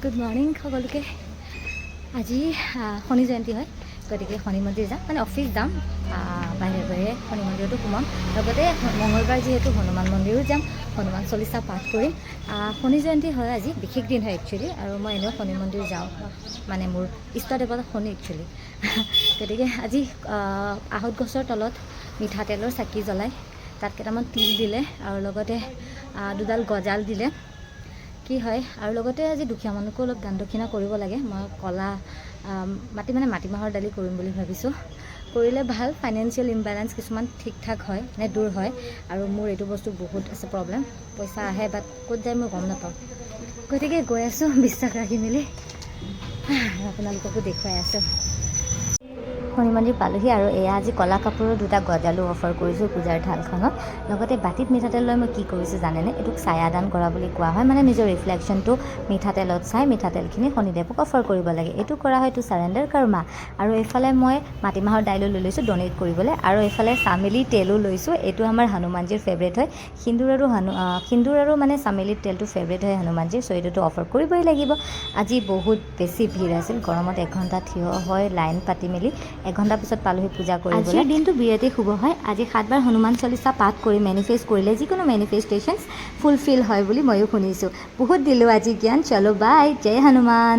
Good morning সকলোকে। আজি শনি জয়ন্তী হয়, গতিকে শনি মন্দিৰ যাম, মানে অফিচ যাম, বাহিৰে বাহিৰে শনি মন্দিৰতো সোমাম, লগতে মঙলবাৰ যিহেতু হনুমান মন্দিৰো যাম, হনুমান চলিচা পাঠ কৰিম। শনি জয়ন্তী হয় আজি, বিশেষ দিন হয় একচুৱেলি, আৰু মই এনেও শনি মন্দিৰ যাওঁ, মানে মোৰ ইষ্ট দেৱতা শনি একচুৱেলি। গতিকে আজি আহঁত গছৰ তলত মিঠাতেলৰ চাকি জ্বলাই তাত কেইটামান তিল দিলে, আৰু লগতে দুডাল গজাল দিলে। কি হয়, আৰু লগতে আজি দুখীয়া মানুহকো অলপ দান দক্ষিণা কৰিব লাগে। মই কলা মাটিমাহৰ দালি কৰিম বুলি ভাবিছোঁ। কৰিলে ভাল, ফাইনেন্সিয়েল ইমবেলেঞ্চ কিছুমান ঠিক ঠাক হয়, মানে দূৰ হয়। আৰু মোৰ এইটো বস্তু বহুত আছে প্ৰব্লেম, পইচা আহে বাট ক'ত যায় মই গম নাপাওঁ। গতিকে গৈ আছোঁ বিশ্বাস ৰাখি মেলি, আপোনালোককো দেখুৱাই আছোঁ। শনি মন্দিৰ পালোহি, আৰু এয়া আজি কলা কাপোৰৰ দুটা গজালো অফাৰ কৰিছোঁ পূজাৰ থালখনত। লগতে বাতিত মিঠাতেল লৈ মই কি কৰিছোঁ জানেনে? এইটোক ছায়াদান কৰা বুলি কোৱা হয়, মানে নিজৰ ৰিফ্লেকশ্যনটো মিঠাতেলত চাই মিঠাতেলখিনি শনিদেৱক অফাৰ কৰিব লাগে। এইটো কৰা হয়তো চাৰেণ্ডাৰ কৰ্মা। আৰু এইফালে মই মাটিমাহৰ দাইলো লৈ লৈছোঁ ডনেট কৰিবলৈ, আৰু এইফালে চামেলি তেলো লৈছোঁ। এইটো আমাৰ হনুমানজীৰ ফেভৰেট হয়, সিন্দুৰ আৰু মানে চামেলিৰ তেলটো ফেভৰেট হয় হনুমানজীৰ, চ' এইটোতো অফাৰ কৰিবই লাগিব। আজি বহুত বেছি ভিৰ আছিল, গৰমত 1 ঘণ্টা থিয় হয় লাইন পাতি মেলি 1 ঘণ্টা পিছত পালোহি পূজা কৰিবলৈ। আজিৰ দিনটো বিৰাটেই শুভ হয়। আজি 7 বাৰ হনুমান চলিচা পাঠ কৰি মেনিফেষ্ট কৰিলে যিকোনো মেনিফেষ্টেশ্যনছ ফুলফিল হয় বুলি ময়ো শুনিছোঁ। বহুত দিলোঁ আজি জ্ঞান। চলো বাই, জয় হনুমান।